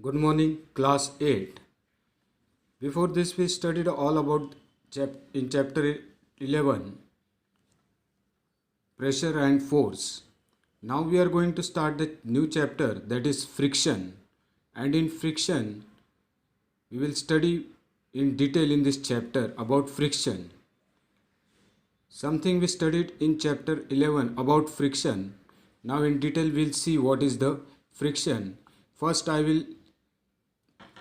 Good morning, class 8. Before this, we studied all about in chapter 11 pressure and force. Now we are going to start the new chapter, that is friction. And in friction, we will study in detail in this chapter about friction. Something we studied in chapter 11 about friction. Now in detail we'll see what is the friction. First I will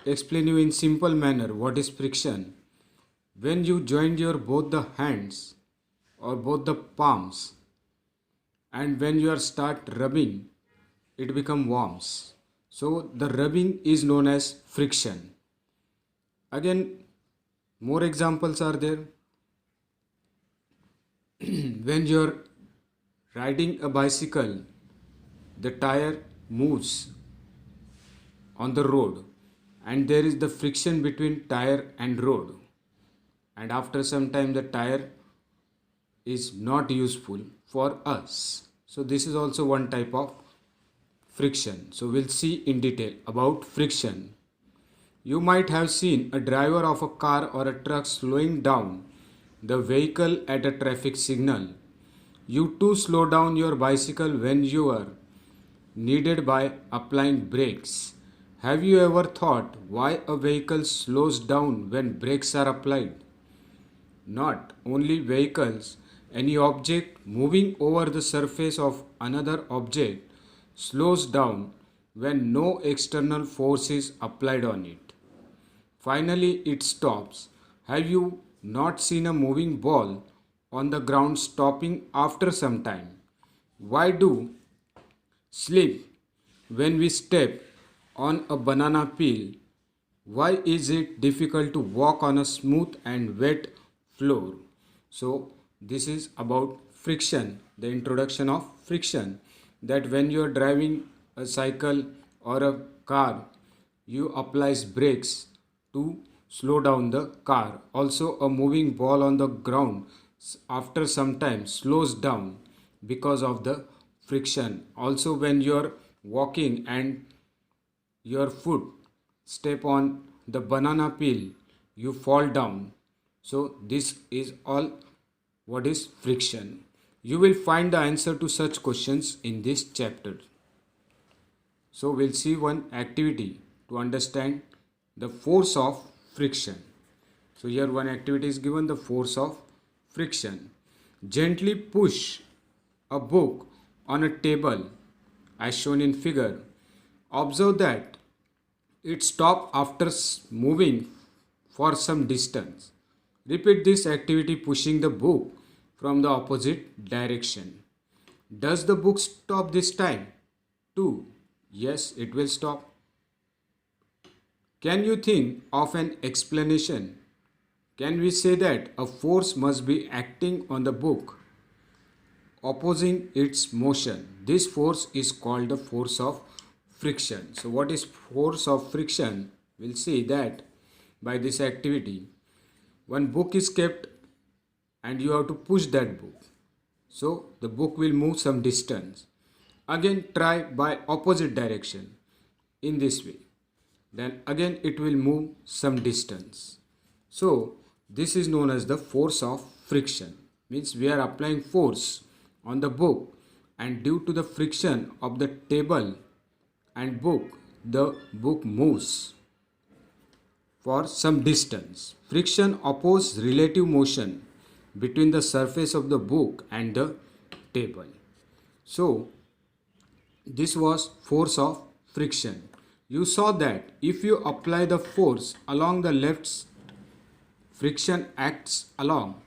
explain you in simple manner what is friction. When you join your both the hands or both the palms, and when you are start rubbing, it become warms. So the rubbing is known as friction. Again, more examples are there. When you are riding a bicycle, the tire moves on the road, and there is the friction between tire and road, and after some time the tire is not useful for us. So this is also one type of friction. So we'll see in detail about friction. You might have seen a driver of a car or a truck slowing down the vehicle at a traffic signal. You too slow down your bicycle when you are needed by applying brakes. Have you ever thought why a vehicle slows down when brakes are applied? Not only vehicles, any object moving over the surface of another object slows down when no external force is applied on it. Finally, it stops. Have you not seen a moving ball on the ground stopping after some time? Why do slip when we step on a banana peel? Why is it difficult to walk on a smooth and wet floor? So this is about friction, the introduction of friction, that when you are driving a cycle or a car, you applies brakes to slow down the car. Also a moving ball on the ground after some time slows down because of the friction. Also when you are walking and your foot step on the banana peel, you fall down. So this is all what is friction. You will find the answer to such questions in this chapter. So we'll see one activity to understand the force of friction. So here one activity is given, the force of friction. Gently push a book on a table as shown in figure. Observe that it stops after moving for some distance. Repeat this activity pushing the book from the opposite direction. Does the book stop this time? Too. Yes, it will stop. Can you think of an explanation? Can we say that a force must be acting on the book, opposing its motion? This force is called the force of friction. So what is force of friction? We'll see that by this activity. One book is kept and you have to push that book. So the book will move some distance. Again try by opposite direction in this way. Then again it will move some distance. So this is known as the force of friction. Means we are applying force on the book, and due to the friction of the table and book, the book moves for some distance. Friction opposes relative motion between the surface of the book and the table. So this was force of friction. You saw that if you apply the force along the left, friction acts along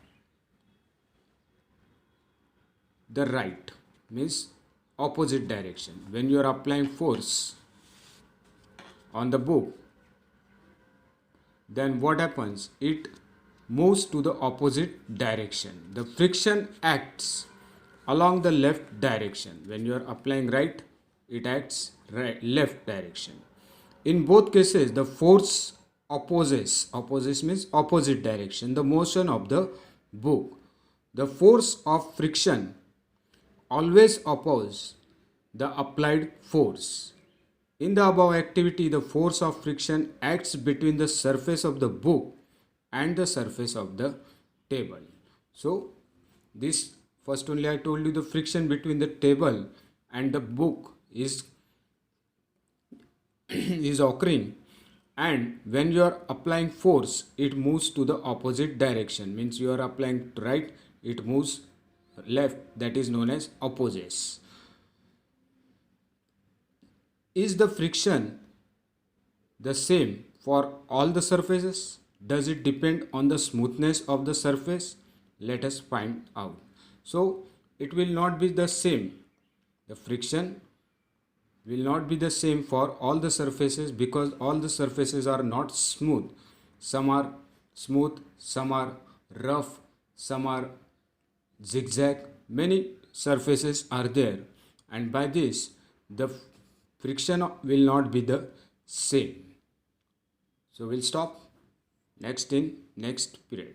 the right, means opposite direction. When you are applying force on the book, then what happens? It moves to the opposite direction. The friction acts along the left direction. When you are applying right, it acts right, left direction. In both cases, the force opposes means opposite direction, the motion of the book. The force of friction always opposes the applied force. In the above activity, the force of friction acts between the surface of the book and the surface of the table. So, this first only I told you the friction between the table and the book is is occurring, and when you are applying force it moves to the opposite direction, means you are applying right, it moves left, that is known as opposes. Is the friction the same for all the surfaces? Does it depend on the smoothness of the surface? Let us find out. So it will not be the same. The friction will not be the same for all the surfaces because all the surfaces are not smooth. Some are smooth, some are rough, some are zigzag. Many surfaces are there, and by this the friction will not be the same. So we'll stop next in next period.